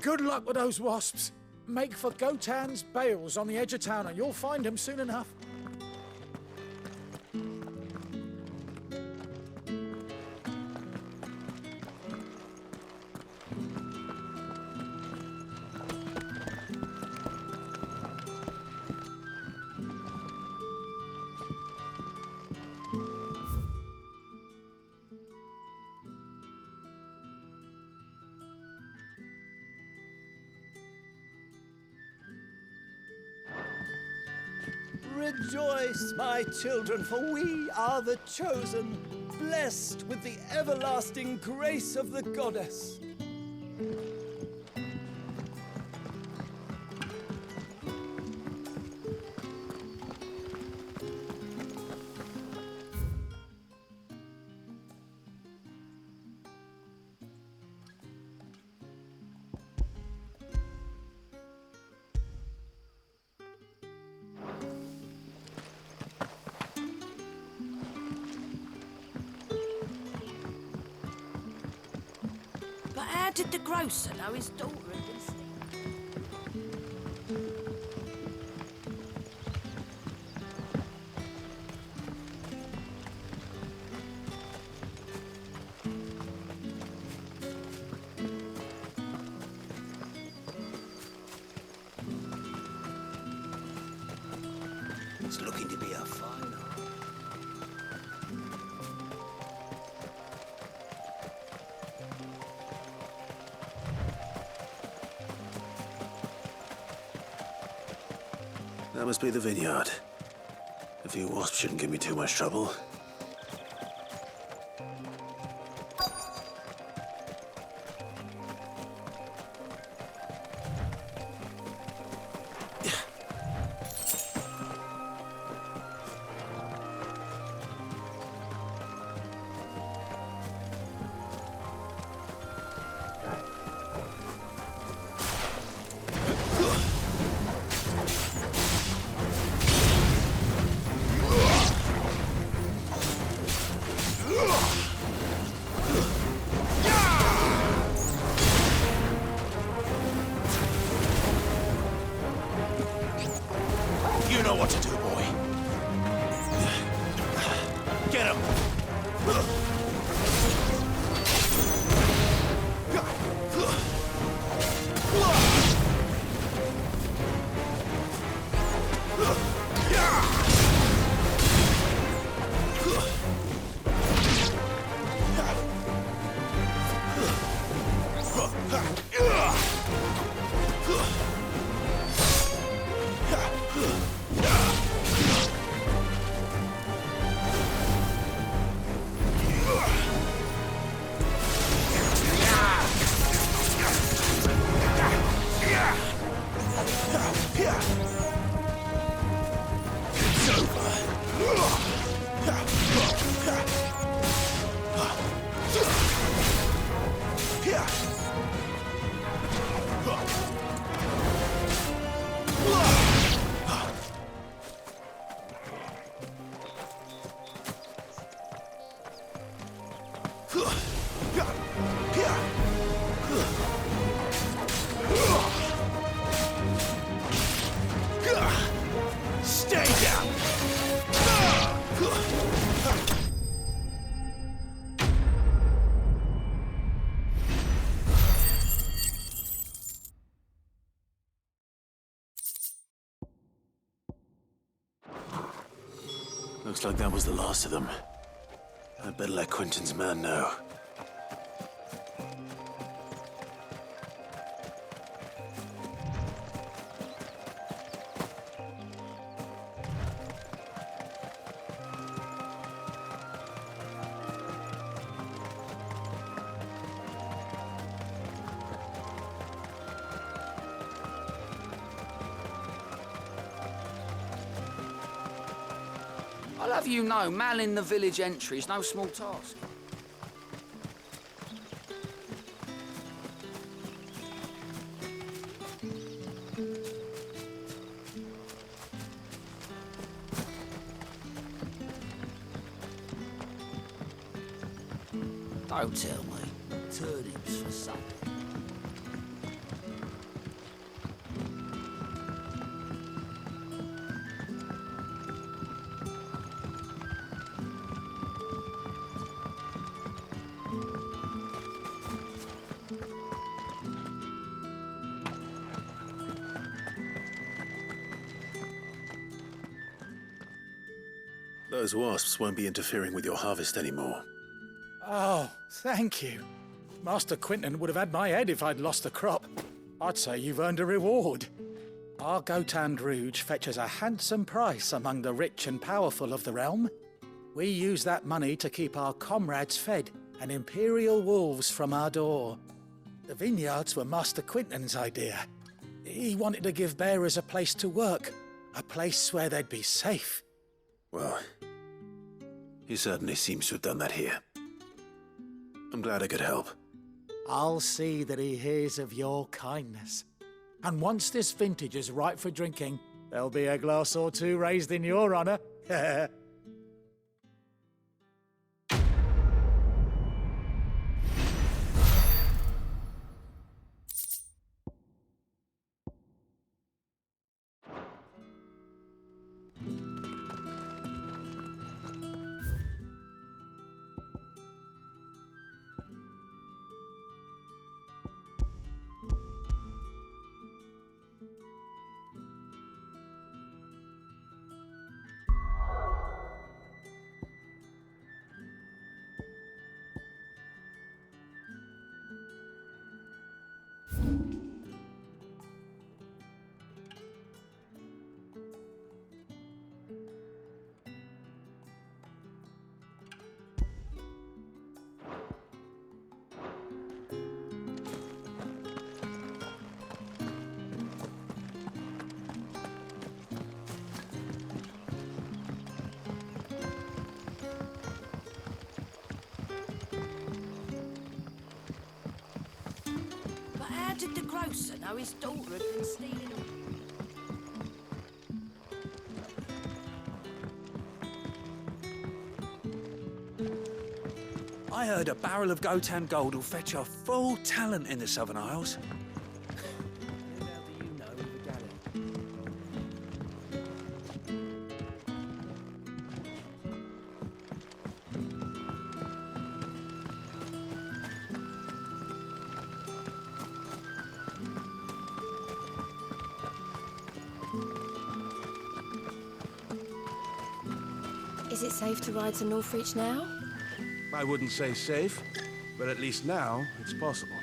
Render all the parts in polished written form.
Good luck with those wasps. Make for Gotan's bales on the edge of town and you'll find them soon enough. Rejoice, my children, for we are the chosen, blessed with the everlasting grace of the goddess. But how did the grocer know his daughter had been seen? It's looking to be a fine art. That must be the vineyard. A few wasps shouldn't give me too much trouble. You know what to do, boy. Get him! Stay down! Looks like that was the last of them. I'd better let Quentin's man know. I'll have you know, manning the village entry is no small task. Don't tell me. Turnips for supper. Those wasps won't be interfering with your harvest anymore. Oh, thank you. Master Quinton would have had my head if I'd lost the crop. I'd say you've earned a reward. Our Gotan Rouge fetches a handsome price among the rich and powerful of the realm. We use that money to keep our comrades fed and imperial wolves from our door. The vineyards were Master Quinton's idea. He wanted to give bearers a place to work, a place where they'd be safe. Well, he certainly seems to have done that here. I'm glad I could help. I'll see that he hears of your kindness. And once this vintage is ripe for drinking, there'll be a glass or two raised in your honor. How did the grocer know his daughter had been stealing them? I heard a barrel of Gotan gold will fetch a full talent in the Southern Isles. How do you know the Galore? Is it safe to ride to Northreach now? I wouldn't say safe, but at least now it's possible.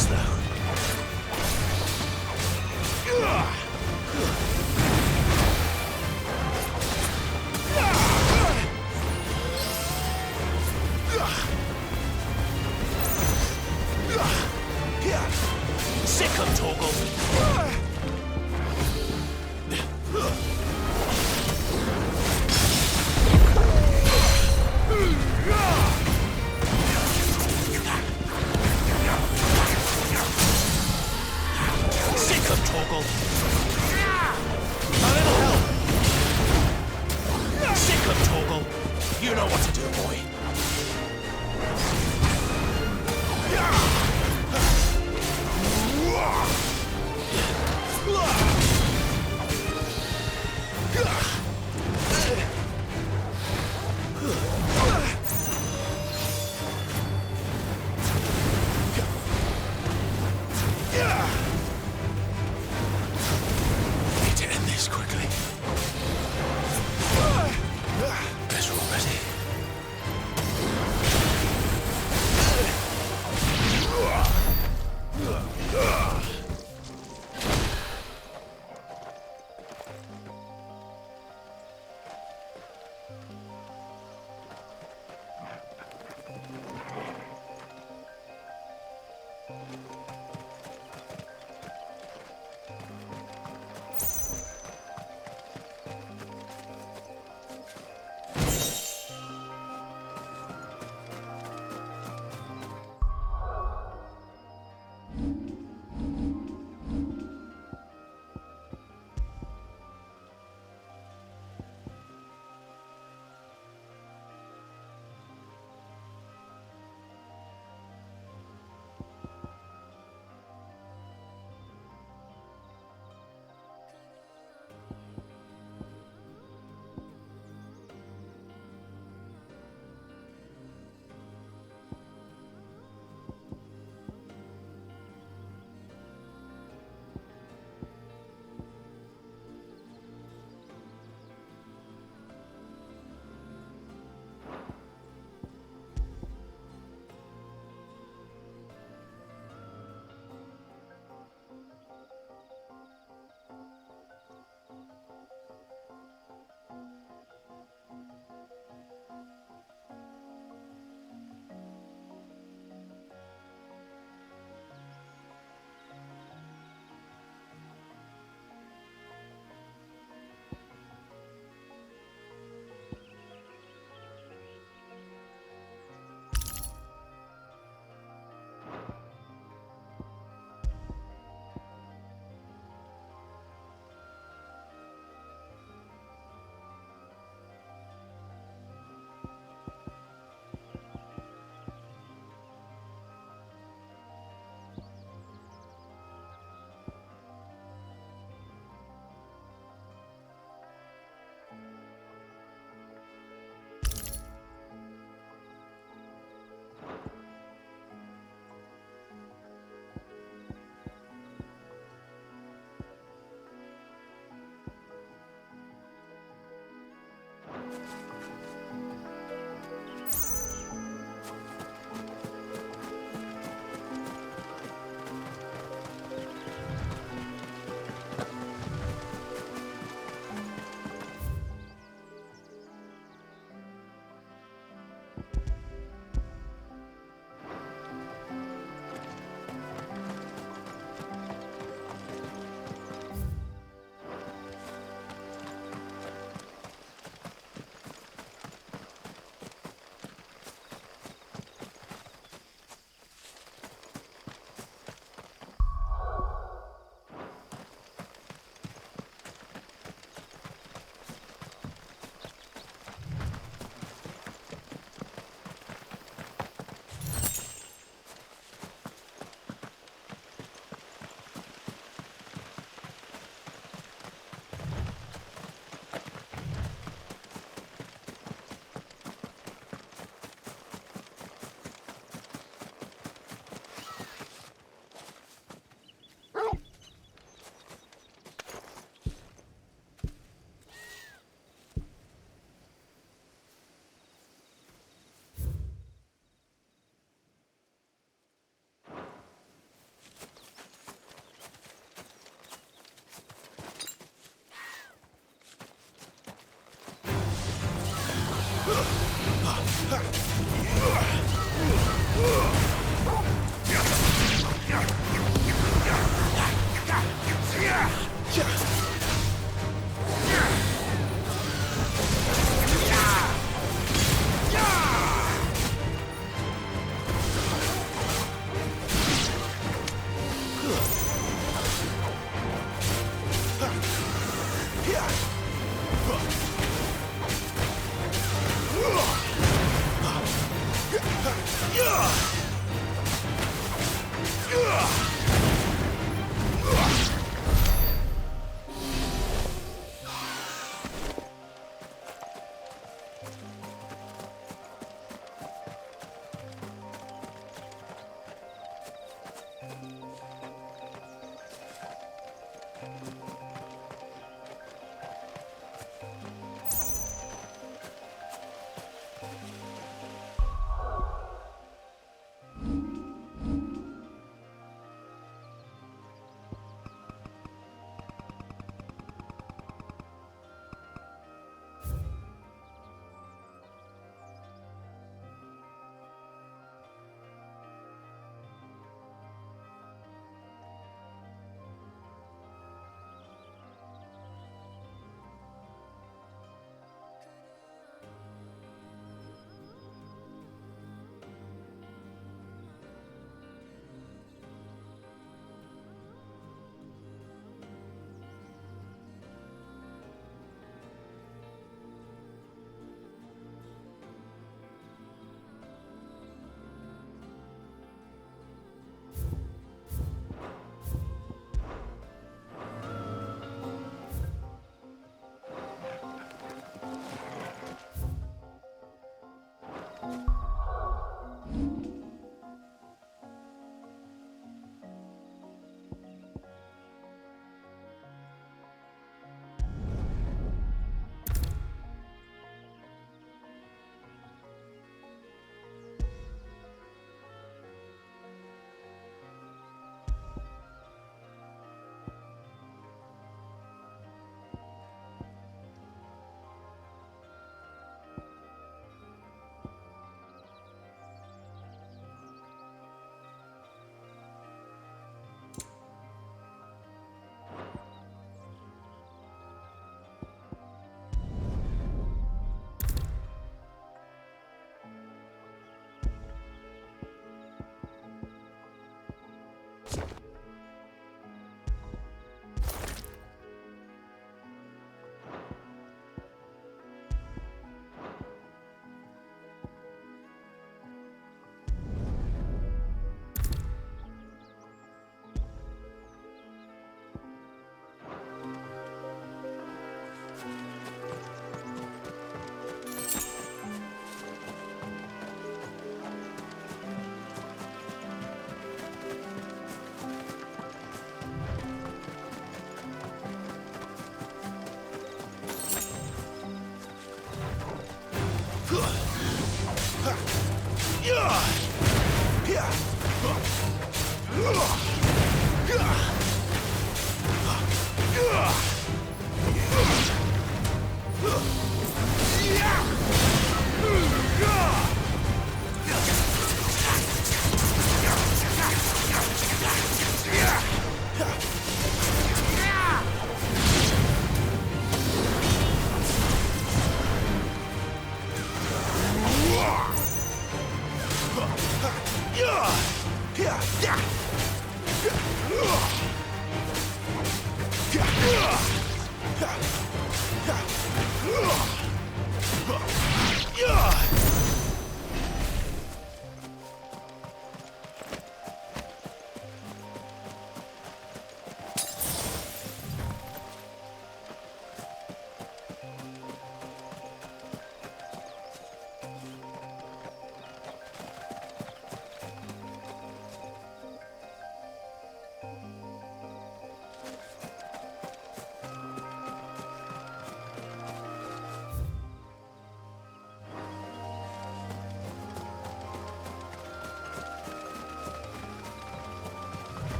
slow. Sick of Torgal. Sick of Torgal. A little help. Sick of Torgal. You know what to do, boy. Need to end this quickly. Better already.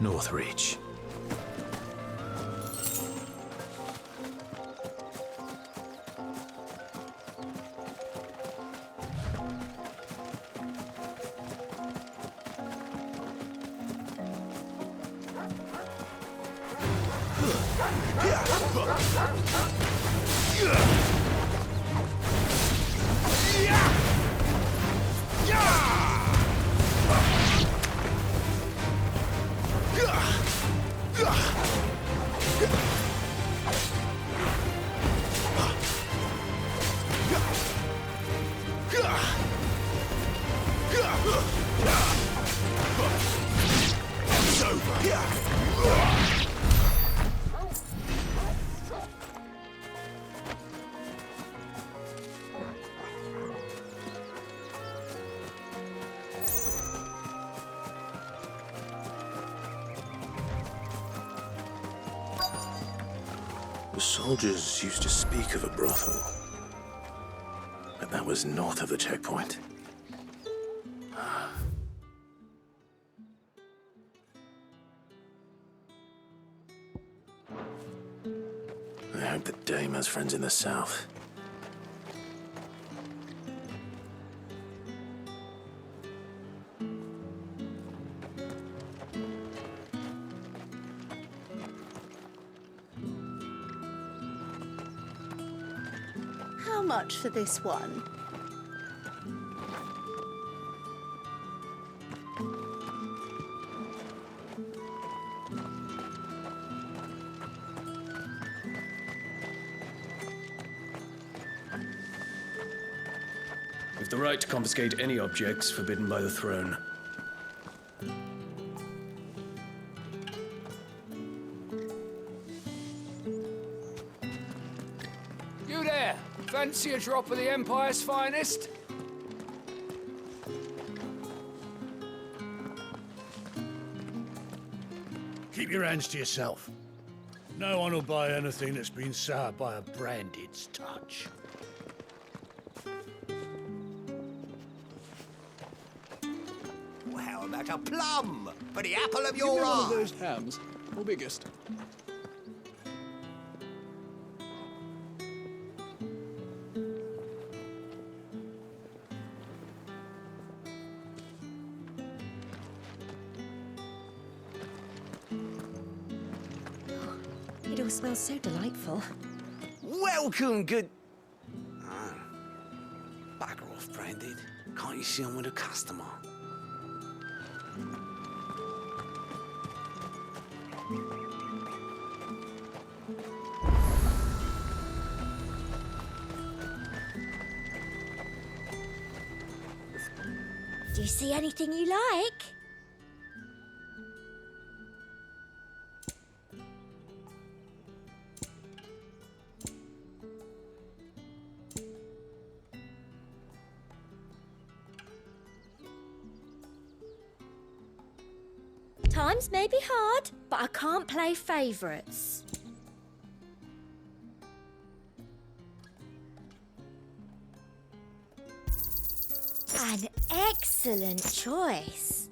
Northreach. The soldiers used to speak of a brothel, but that was north of the checkpoint. I hope that Dame has friends in the south. How much for this one? With the right to confiscate any objects forbidden by the throne. You there! Fancy a drop of the Empire's finest? Keep your hands to yourself. No one will buy anything that's been soured by a branded's touch. How about a plum for the apple of Give your me one of eye? those hams, or biggest. It all smells so delightful. Welcome, good... Bugger off, Branded. Can't you see I'm with a customer? Do you see anything you like? Times may be hard, but I can't play favourites. An excellent choice.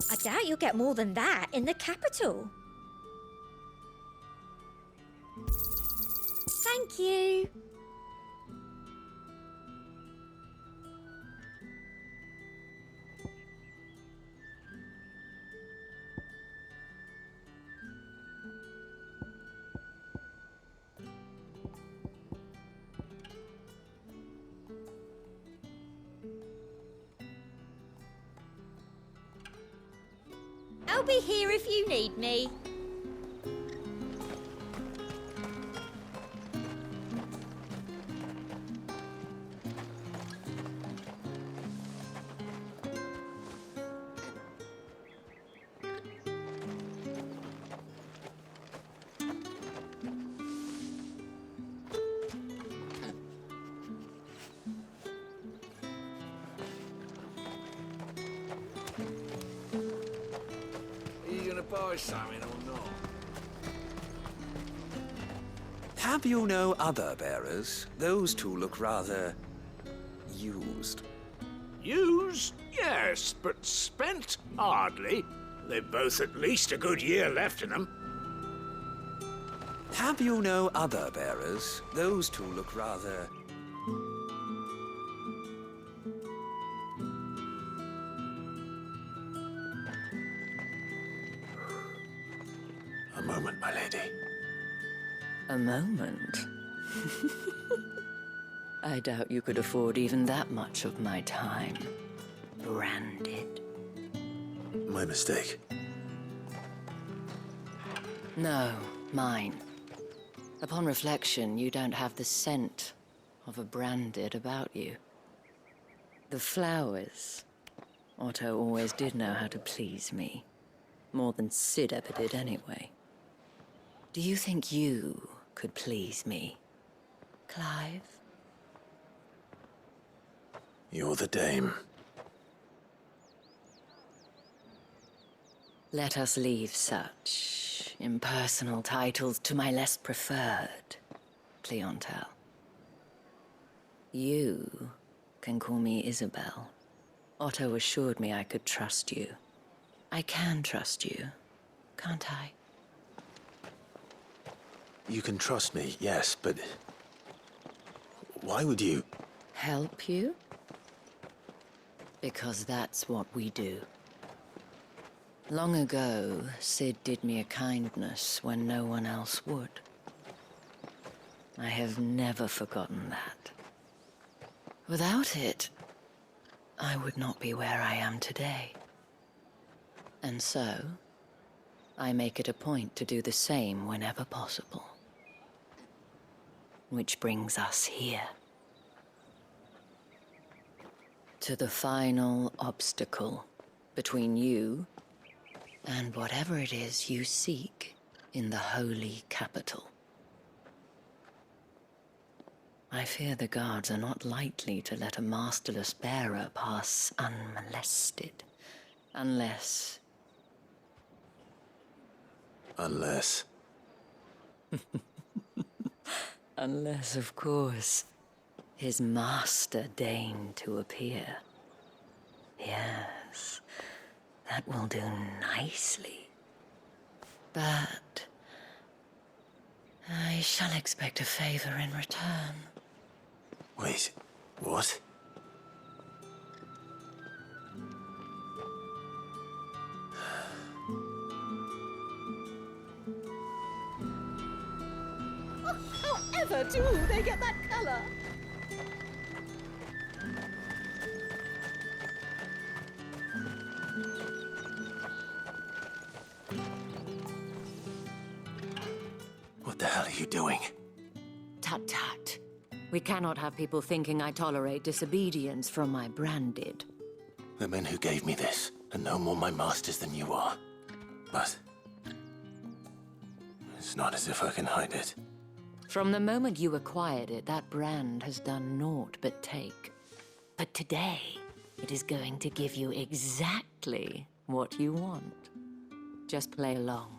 I doubt you'll get more than that in the capital. Thank you. I'll be here if you need me. buy something or not? Have you no other bearers? Those two look rather used. Used? Yes, but spent? Hardly. They've both at least a good year left in them. Have you no other bearers? Those two look rather... A moment, my lady. A moment? I doubt you could afford even that much of my time. Branded. My mistake. No, mine. Upon reflection, you don't have the scent of a branded about you. The flowers. Otto always did know how to please me. More than Sid ever did anyway. Do you think you could please me, Clive? You're the dame. Let us leave such impersonal titles to my less preferred clientele. You can call me Isabel. Otto assured me I could trust you. I can trust you, can't I? You can trust me, yes, but... why would you? Help you? Because that's what we do. Long ago, Sid did me a kindness when no one else would. I have never forgotten that. Without it, I would not be where I am today. And so, I make it a point to do the same whenever possible. Which brings us here. To the final obstacle between you and whatever it is you seek in the holy capital. I fear the guards are not likely to let a masterless bearer pass unmolested, unless... Unless... Unless, of course, his master deigned to appear. Yes, that will do nicely. But I shall expect a favor in return. Wait, what? However do they get that color? What the hell are you doing? Tut tut. We cannot have people thinking I tolerate disobedience from my branded. The men who gave me this are no more my masters than you are. But... it's not as if I can hide it. From the moment you acquired it, that brand has done naught but take. But today, it is going to give you exactly what you want. Just play along.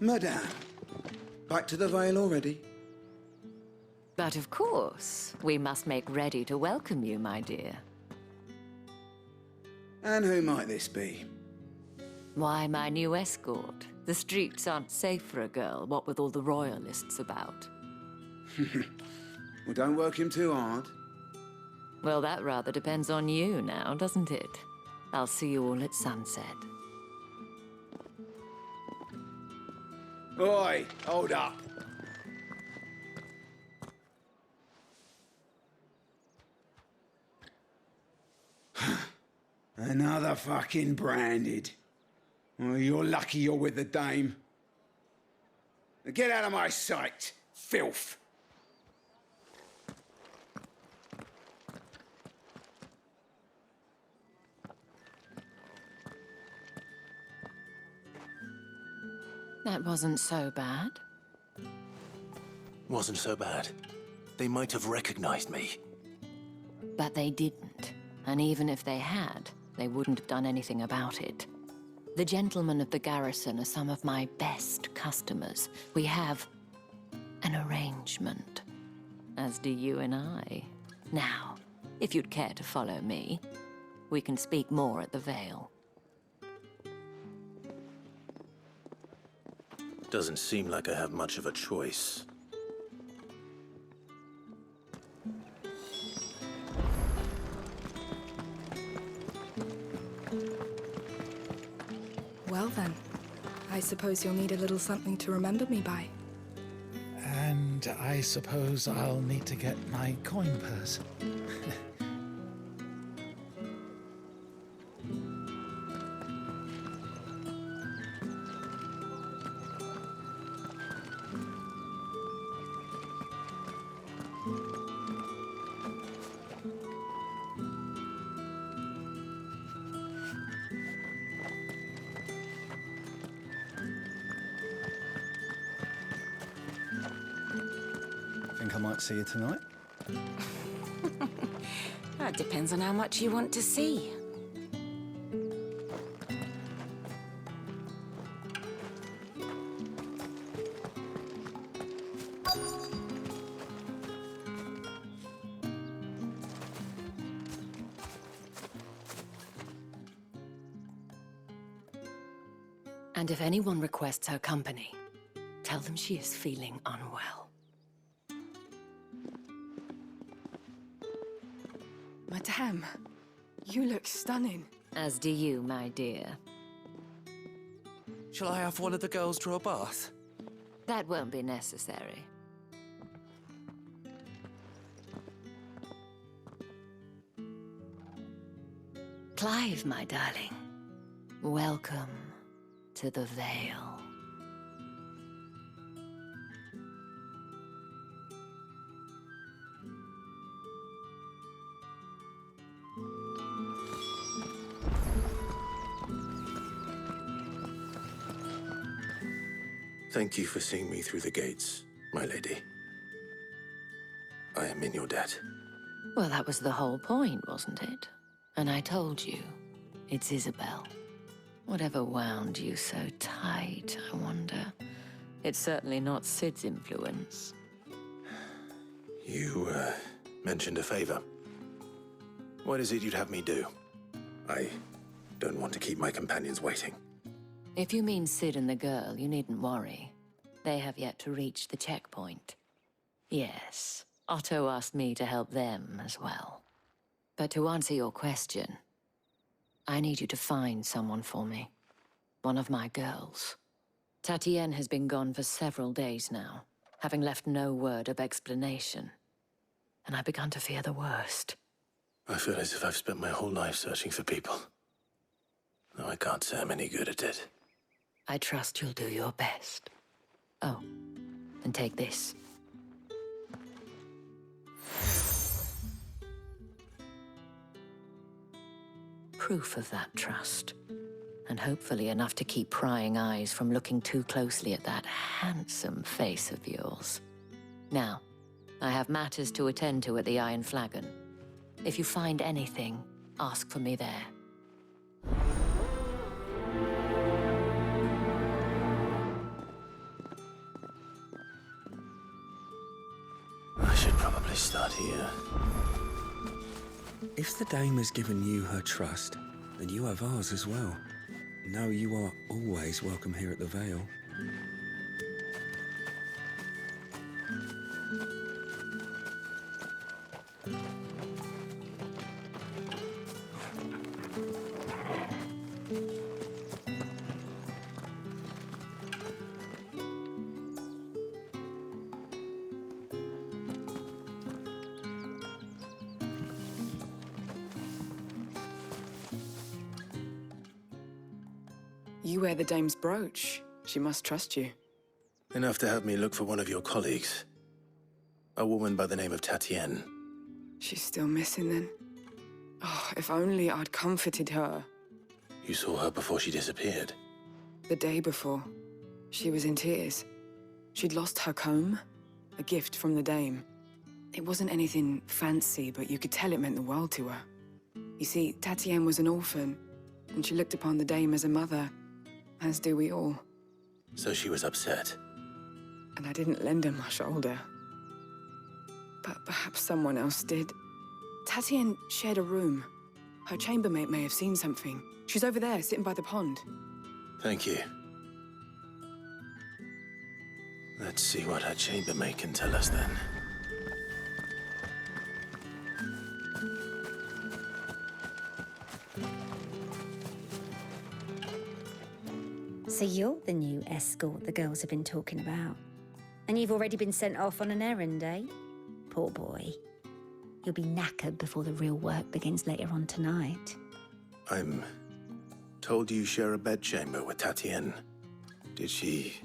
Madame, back to the Vale already? But of course, we must make ready to welcome you, my dear. And who might this be? Why, my new escort. The streets aren't safe for a girl, what with all the royalists about. Well, don't work him too hard. Well, that rather depends on you now, doesn't it? I'll see you all at sunset. Oi, hold up. Another fucking branded. Oh, you're lucky you're with the dame. Now get out of my sight, filth. That wasn't so bad. Wasn't so bad. They might have recognized me. But they didn't. And even if they had, they wouldn't have done anything about it. The gentlemen of the garrison are some of my best customers. We have an arrangement, as do you and I. Now, if you'd care to follow me, we can speak more at the Vale. Doesn't seem like I have much of a choice. Well then, I suppose you'll need a little something to remember me by. And I suppose I'll need to get my coin purse. Think I might see you tonight? That depends on how much you want to see. And if anyone requests her company, tell them she is feeling unwell. Madame, you look stunning. As do you, my dear. Shall I have one of the girls draw a bath? That won't be necessary. Clive, my darling. Welcome to the Vale. Thank you for seeing me through the gates, my lady. I am in your debt. Well, that was the whole point, wasn't it? And I told you, it's Isabel. Whatever wound you so tight, I wonder. It's certainly not Sid's influence. You, mentioned a favor. What is it you'd have me do? I don't want to keep my companions waiting. If you mean Sid and the girl, you needn't worry. They have yet to reach the checkpoint. Yes, Otto asked me to help them as well. But to answer your question, I need you to find someone for me. One of my girls. Tatienne has been gone for several days now, having left no word of explanation. And I've begun to fear the worst. I feel as if I've spent my whole life searching for people. Though I can't say I'm any good at it. I trust you'll do your best. Oh, and take this. Proof of that trust. And hopefully enough to keep prying eyes from looking too closely at that handsome face of yours. Now, I have matters to attend to at the Iron Flagon. If you find anything, ask for me there. I should probably start here. If the dame has given you her trust, then you have ours as well. Know you are always welcome here at the Vale. You wear the dame's brooch. She must trust you. Enough to help me look for one of your colleagues. A woman by the name of Tatienne. She's still missing then. Oh, if only I'd comforted her. You saw her before she disappeared. The day before, she was in tears. She'd lost her comb, a gift from the dame. It wasn't anything fancy, but you could tell it meant the world to her. You see, Tatienne was an orphan, and she looked upon the dame as a mother, as do we all. So she was upset. And I didn't lend her my shoulder. But perhaps someone else did. Tatienne shared a room. Her chambermaid may have seen something. She's over there, sitting by the pond. Thank you. Let's see what her chambermaid can tell us then. So you're the new escort the girls have been talking about. And you've already been sent off on an errand, eh? Poor boy. You'll be knackered before the real work begins later on tonight. I'm told you share a bedchamber with Tatienne. Did she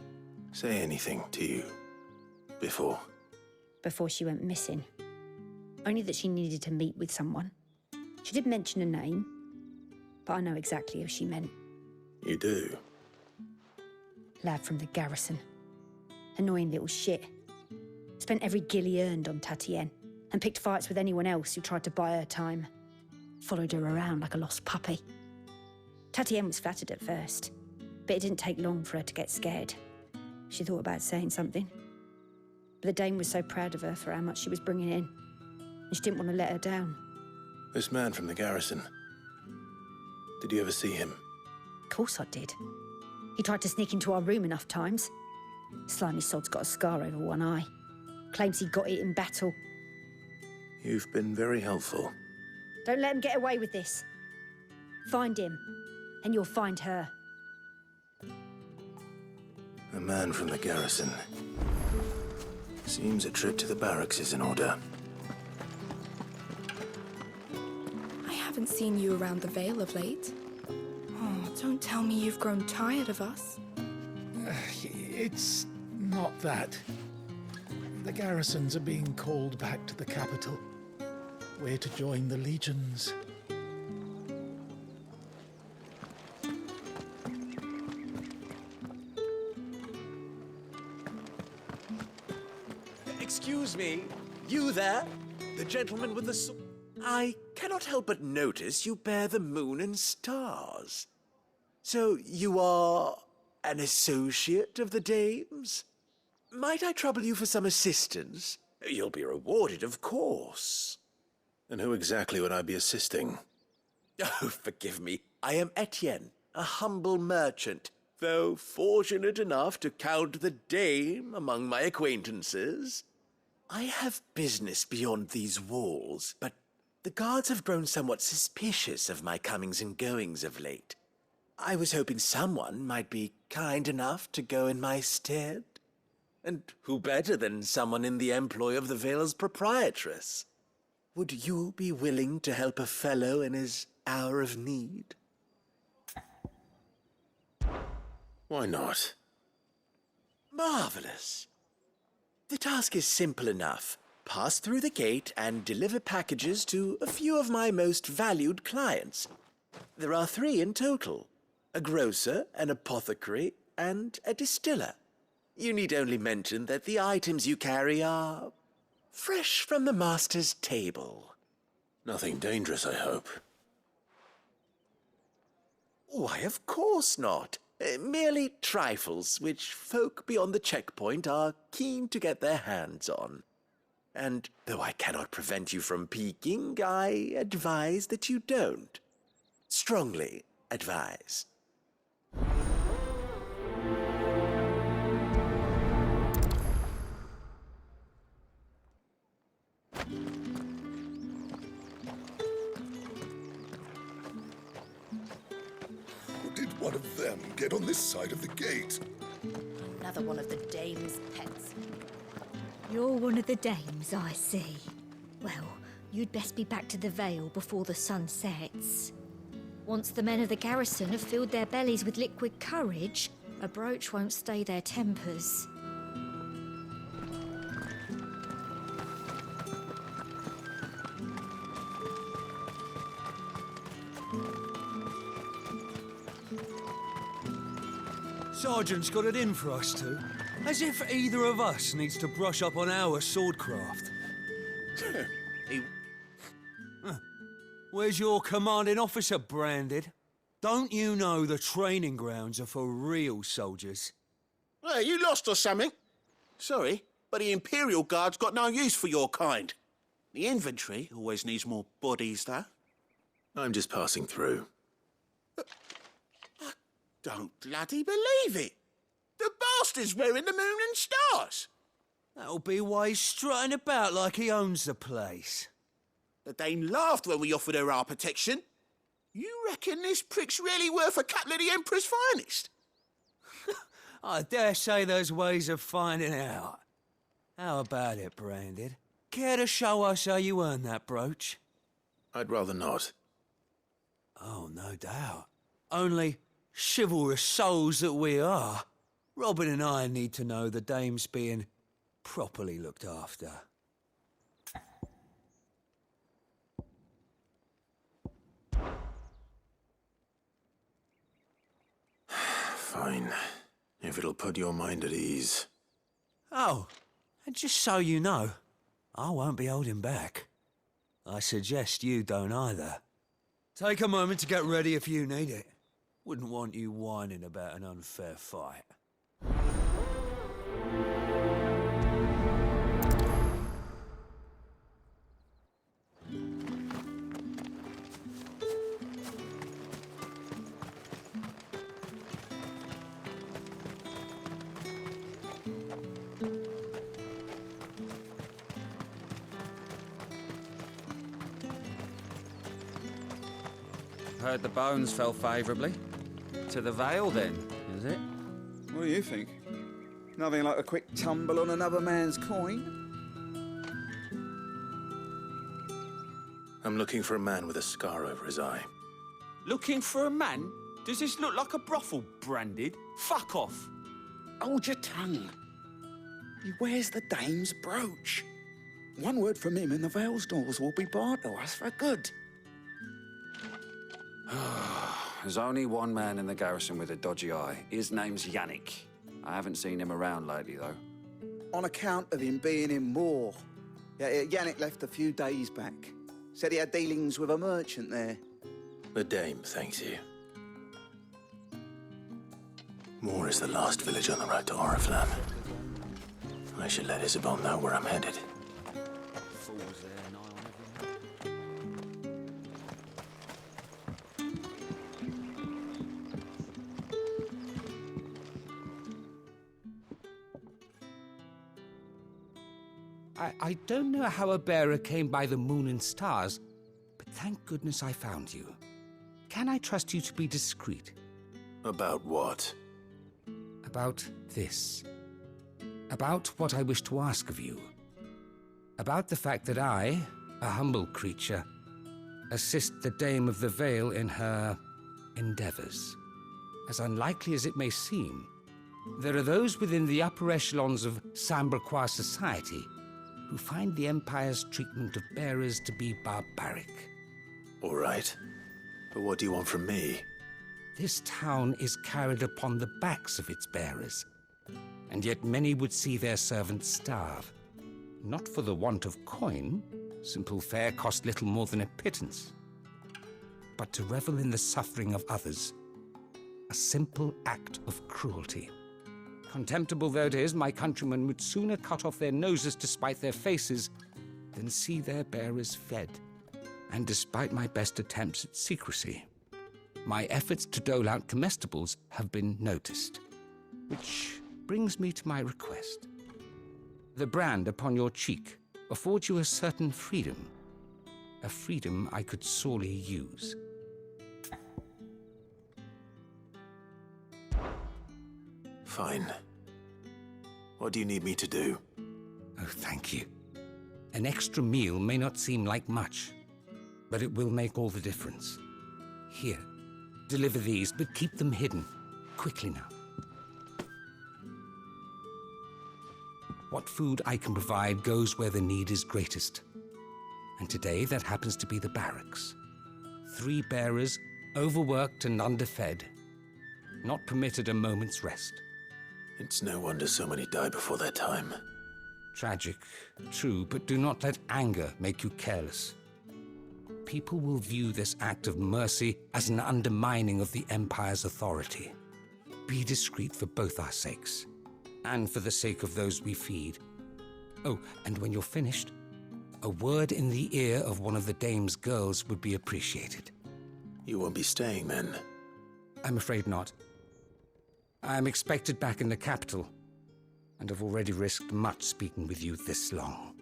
say anything to you before? Before she went missing. Only that she needed to meet with someone. She did mention a name, but I know exactly who she meant. You do? Lad from the garrison. Annoying little shit. Spent every guil he earned on Tatienne, and picked fights with anyone else who tried to buy her time. Followed her around like a lost puppy. Tatienne was flattered at first, but it didn't take long for her to get scared. She thought about saying something. But the dame was so proud of her for how much she was bringing in, and she didn't want to let her down. This man from the garrison. Did you ever see him? Of course I did. He tried to sneak into our room enough times. Slimy sod's got a scar over one eye. Claims he got it in battle. You've been very helpful. Don't let him get away with this. Find him, and you'll find her. A man from the garrison. Seems a trip to the barracks is in order. I haven't seen you around the Vale of late. Oh, don't tell me you've grown tired of us. It's not that. The garrisons are being called back to the capital. We're to join the legions. Excuse me, you there? The gentleman with the sword? I cannot help but notice you bear the moon and stars. So you are an associate of the dame's? Might I trouble you for some assistance? You'll be rewarded, of course. And who exactly would I be assisting? Oh, forgive me. I am Etienne, a humble merchant, though fortunate enough to count the dame among my acquaintances. I have business beyond these walls, but the guards have grown somewhat suspicious of my comings and goings of late. I was hoping someone might be kind enough to go in my stead. And who better than someone in the employ of the Vale's proprietress? Would you be willing to help a fellow in his hour of need? Why not? Marvelous. The task is simple enough. Pass through the gate and deliver packages to a few of my most valued clients. There are 3 in total. A grocer, an apothecary, and a distiller. You need only mention that the items you carry are fresh from the master's table. Nothing dangerous, I hope. Why, of course not. Merely trifles which folk beyond the checkpoint are keen to get their hands on. And though I cannot prevent you from peeking, I advise that you don't. Strongly advise. Did one of them get on this side of the gate? Another one of the dame's pets. You're one of the dames, I see. Well, you'd best be back to the Vale before the sun sets. Once the men of the garrison have filled their bellies with liquid courage, a brooch won't stay their tempers. Sergeant's got it in for us two. As if either of us needs to brush up on our swordcraft. Where's your commanding officer, Branded? Don't you know the training grounds are for real soldiers? Hey, you lost or something? Sorry, but the Imperial Guard's got no use for your kind. The infantry always needs more bodies, though. I'm just passing through. I don't bloody believe it. The bastard's wearing the moon and stars. That'll be why he's strutting about like he owns the place. The Dane laughed when we offered her our protection. You reckon this prick's really worth a couple of the Emperor's finest? I dare say there's ways of finding out. How about it, Branded? Care to show us how you earned that brooch? I'd rather not. Oh, no doubt. Only chivalrous souls that we are, Robin and I need to know the dame's being properly looked after. Fine. If it'll put your mind at ease. Oh, and just so you know, I won't be holding back. I suggest you don't either. Take a moment to get ready if you need it. Wouldn't want you whining about an unfair fight. Heard the bones fell favourably. To the Vale, then, is it? What do you think? Nothing like a quick tumble on another man's coin? I'm looking for a man with a scar over his eye. Looking for a man? Does this look like a brothel, Branded? Fuck off! Hold your tongue. He wears the dame's brooch. One word from him and the Vale's doors will be barred to us for good. There's only one man in the garrison with a dodgy eye. His name's Yannick. I haven't seen him around lately, though. On account of him being in war. Yeah, Yannick left a few days back. Said he had dealings with a merchant there. The dame thanks you. Moor is the last village on the road to Oriflamme. I should let Isabel know where I'm headed. I don't know how a bearer came by the moon and stars, but thank goodness I found you. Can I trust you to be discreet? About what? About this. About what I wish to ask of you. About the fact that I, a humble creature, assist the Dame of the Vale in her endeavors. As unlikely as it may seem, there are those within the upper echelons of Samberquois society who find the Empire's treatment of bearers to be barbaric. All right. But what do you want from me? This town is carried upon the backs of its bearers, and yet many would see their servants starve. Not for the want of coin, simple fare cost little more than a pittance, but to revel in the suffering of others, a simple act of cruelty. Contemptible though it is, my countrymen would sooner cut off their noses to spite their faces than see their bearers fed. And despite my best attempts at secrecy, my efforts to dole out comestibles have been noticed. Which brings me to my request. The brand upon your cheek affords you a certain freedom. A freedom I could sorely use. Fine. What do you need me to do? Oh, thank you. An extra meal may not seem like much, but it will make all the difference. Here, deliver these, but keep them hidden. Quickly now. What food I can provide goes where the need is greatest. And today, that happens to be the barracks. 3 bearers, overworked and underfed, not permitted a moment's rest. It's no wonder so many die before their time. Tragic, true, but do not let anger make you careless. people will view this act of mercy as an undermining of the Empire's authority. Be discreet for both our sakes, and for the sake of those we feed. Oh, and when you're finished, a word in the ear of one of the dame's girls would be appreciated. You won't be staying then? I'm afraid not. I'm expected back in the capital, and have already risked much speaking with you this long.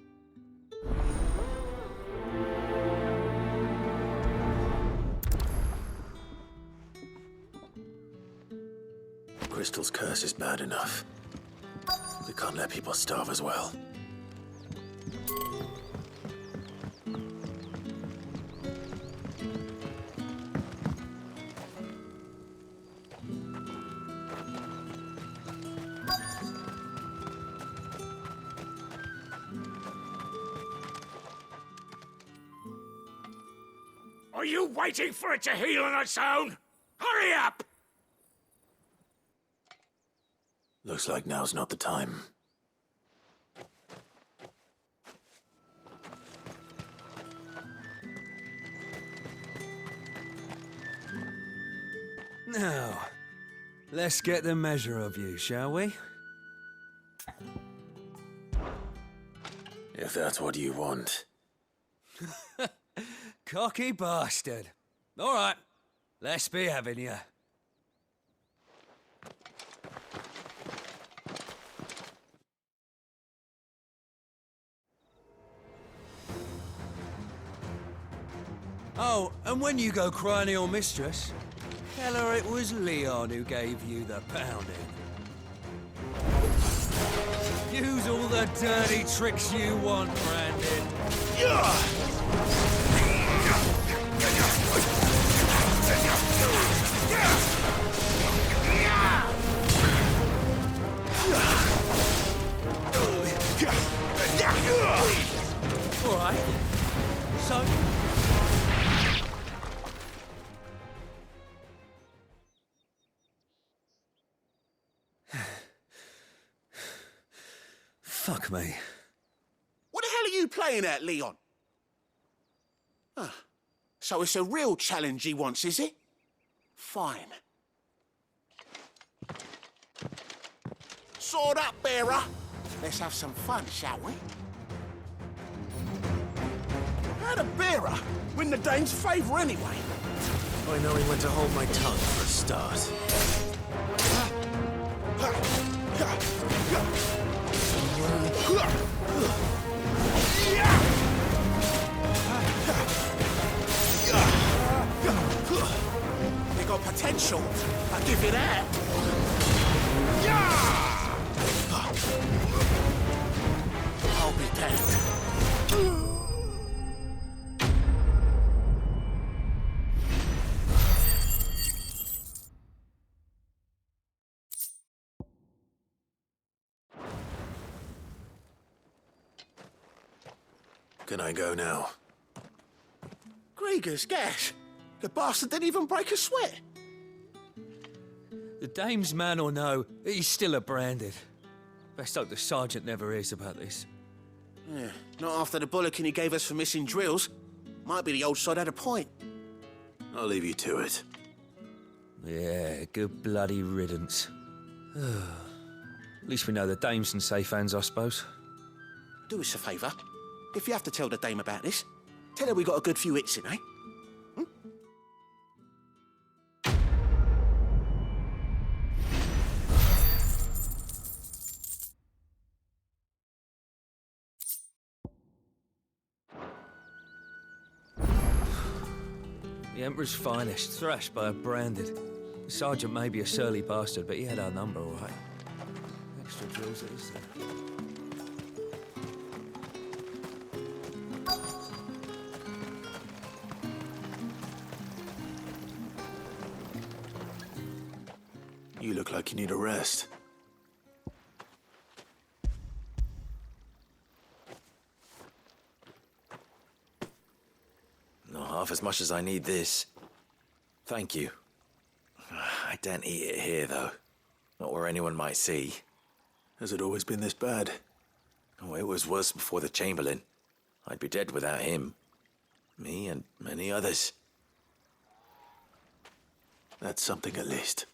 Crystal's curse is bad enough. We can't let people starve as well. Are you waiting for it to heal on its own? Hurry up! Looks like now's not the time. Now, let's get the measure of you, shall we? If that's what you want. Cocky bastard. All right, let's be having you. Oh, and when you go crying to your mistress, tell her it was Leon who gave you the pounding. Use all the dirty tricks you want, Brandon. All right. So. Fuck me. What the hell are you playing at, Leon? Ah, so it's a real challenge he wants, is it? Fine. Sword up, bearer. Let's have some fun, shall we? How'd a bearer win the dame's favour anyway? I know when to hold my tongue for a start. You got potential, I'll give you that. I'll be damned. Can I go now? Grieger's gas. The bastard didn't even break a sweat. The dame's man or no, he's still a branded. Best hope the sergeant never hears about this. Yeah, not after the bullocking he gave us for missing drills. Might be the old sod had a point. I'll leave you to it. Yeah, good bloody riddance. At least we know the dame's in safe hands, I suppose. Do us a favour. If you have to tell the dame about this, tell her we got a good few hits in, eh? The Emperor's finest, thrashed by a branded. The sergeant may be a surly bastard, but he had our number, all right. Extra drills it is there. You look like you need a rest. Not half as much as I need this. Thank you. I daren't eat it here, though. Not where anyone might see. Has it always been this bad? Oh, it was worse before the Chamberlain. I'd be dead without him. Me and many others. That's something at least.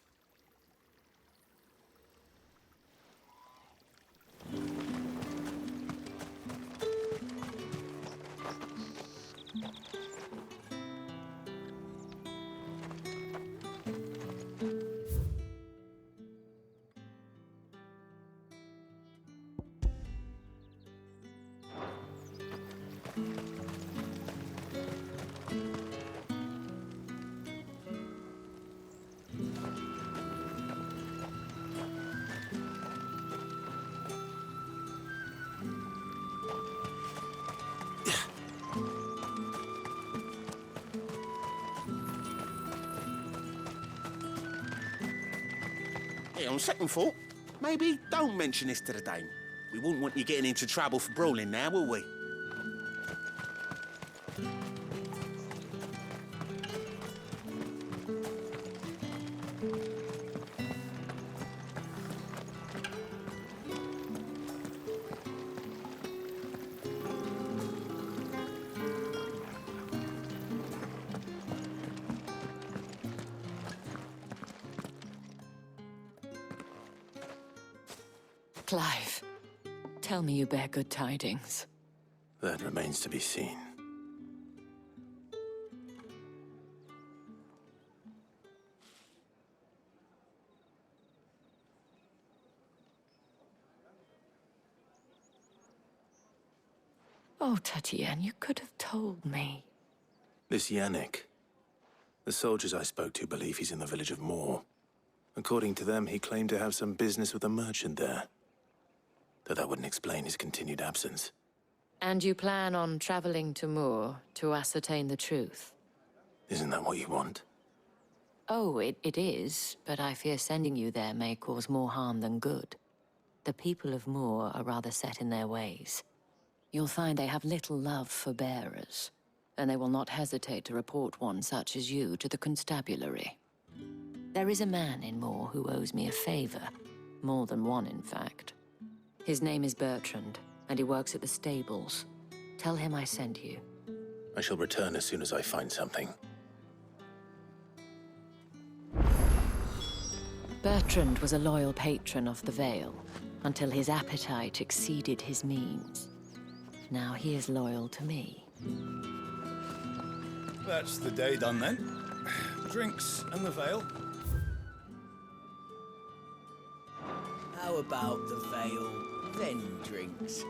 Hey, on second thought, maybe don't mention this to the dame. We wouldn't want you getting into trouble for brawling now, will we? Clive, tell me you bear good tidings. That remains to be seen. Oh, Tatienne, you could have told me. This Yannick. The soldiers I spoke to believe he's in the village of Moor. According to them, he claimed to have some business with a merchant there. Though that wouldn't explain his continued absence. And you plan on traveling to Moor to ascertain the truth? Isn't that what you want? Oh, it is, but I fear sending you there may cause more harm than good. The people of Moor are rather set in their ways. You'll find they have little love for bearers, and they will not hesitate to report one such as you to the constabulary. There is a man in Moor who owes me a favor. More than one, in fact. His name is Bertrand, and he works at the stables. Tell him I sent you. I shall return as soon as I find something. Bertrand was a loyal patron of the Vale, until his appetite exceeded his means. Now he is loyal to me. That's the day done then. Drinks and the Vale. How about the Vale, then drinks?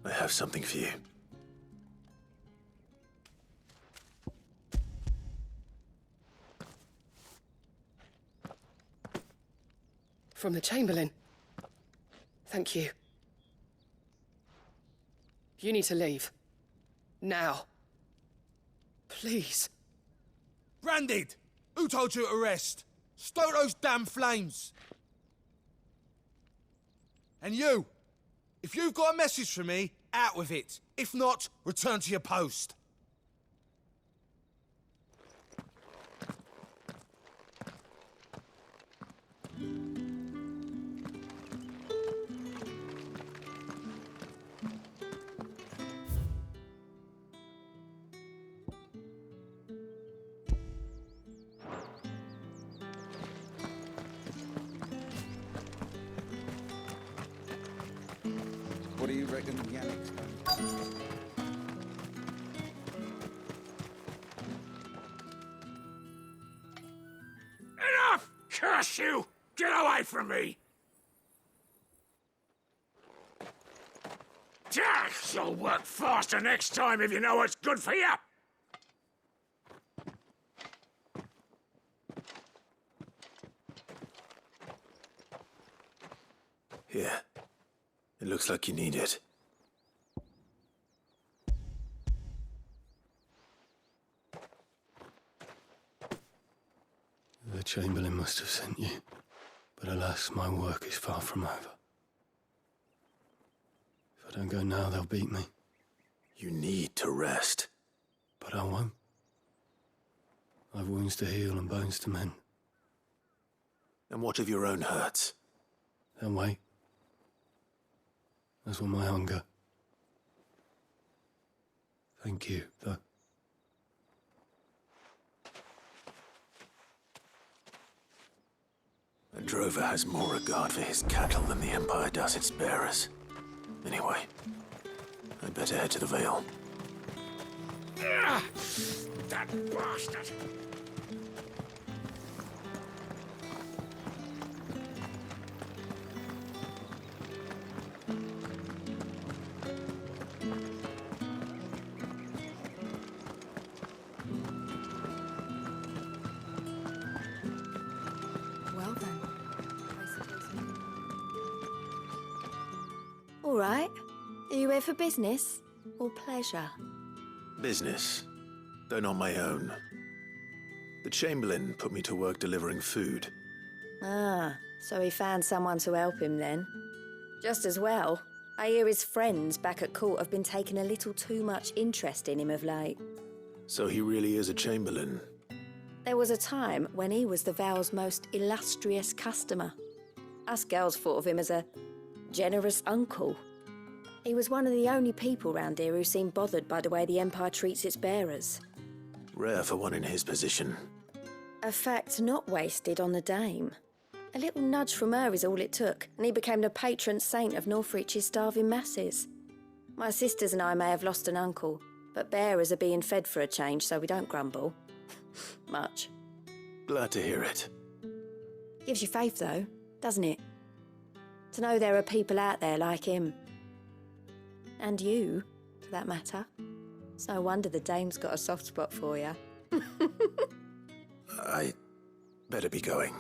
I have something for you. From the Chamberlain. Thank you. You need to leave. Now. Please. Branded! Who told you to rest? Stoke those damn flames! And you! If you've got a message for me, out with it. If not, return to your post. What do you reckon Yannick's done? Enough! Curse you! Get away from me! You'll work faster next time if you know what's good for you! Here. It looks like you need it. The Chamberlain must have sent you. But alas, my work is far from over. If I don't go now, they'll beat me. You need to rest. But I won't. I've wounds to heal and bones to mend. And what of your own hurts? They'll wait. As will my hunger. Thank you, though. A drover has more regard for his cattle than the Empire does its bearers. Anyway, I'd better head to the Vale. Ah, that bastard! Well then, All right. Are you here for business or pleasure? Business, though not my own. The Chamberlain put me to work delivering food. Ah, so he found someone to help him then. Just as well. I hear his friends back at court have been taking a little too much interest in him of late. So he really is a Chamberlain. There was a time when he was the Vale's most illustrious customer. Us girls thought of him as a generous uncle. He was one of the only people round here who seemed bothered by the way the Empire treats its bearers. Rare for one in his position. A fact not wasted on the Dame. A little nudge from her is all it took, and he became the patron saint of Northreach's starving masses. My sisters and I may have lost an uncle, but bearers are being fed for a change, so we don't grumble. Much. Glad to hear it. Gives you faith, though, doesn't it? To know there are people out there like him. And you, for that matter. It's no wonder the Dame's got a soft spot for you. I better be going.